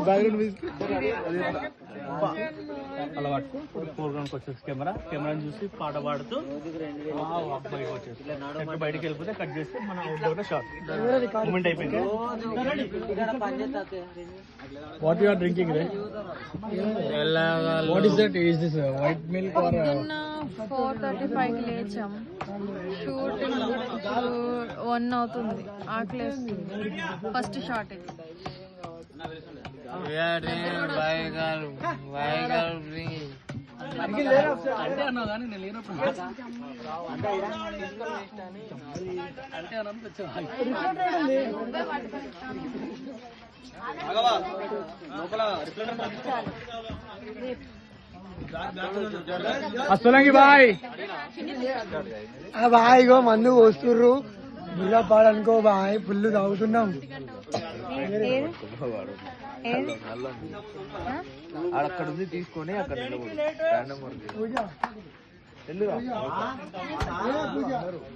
Background music అలా పట్టుకో. ఫోర్గ్రౌండ్కి వచ్చేసి కెమెరాని చూసి పాట పాడుతూ బయటకు వచ్చేసి బయటకు వెళ్ళిపోతే కట్ చేస్తే మన అవుట్డోర్ షాట్ మూమెంట్ అయిపోయింది. వాట్ యు ఆర్ డ్రింకింగ్ రే? What is that? Is this white milk or? 4:35కి లేచాం. షూటింగ్ 1 అవుతుంది. ఆకలేస్తుంది. ఫస్ట్ షాట్ ఇది. అంటే అన్నా కానీ నేను లేనప్పుడు అంటే అన్న అసలంగి బాయ్ బాయ్ గో మందు పోస్తుర్రు బుర్రా పాడనుకో బాయ్ ఫుల్ తాగుతున్నాం. అక్కడ ఉంది తీసుకొని అక్కడ నిలబడు.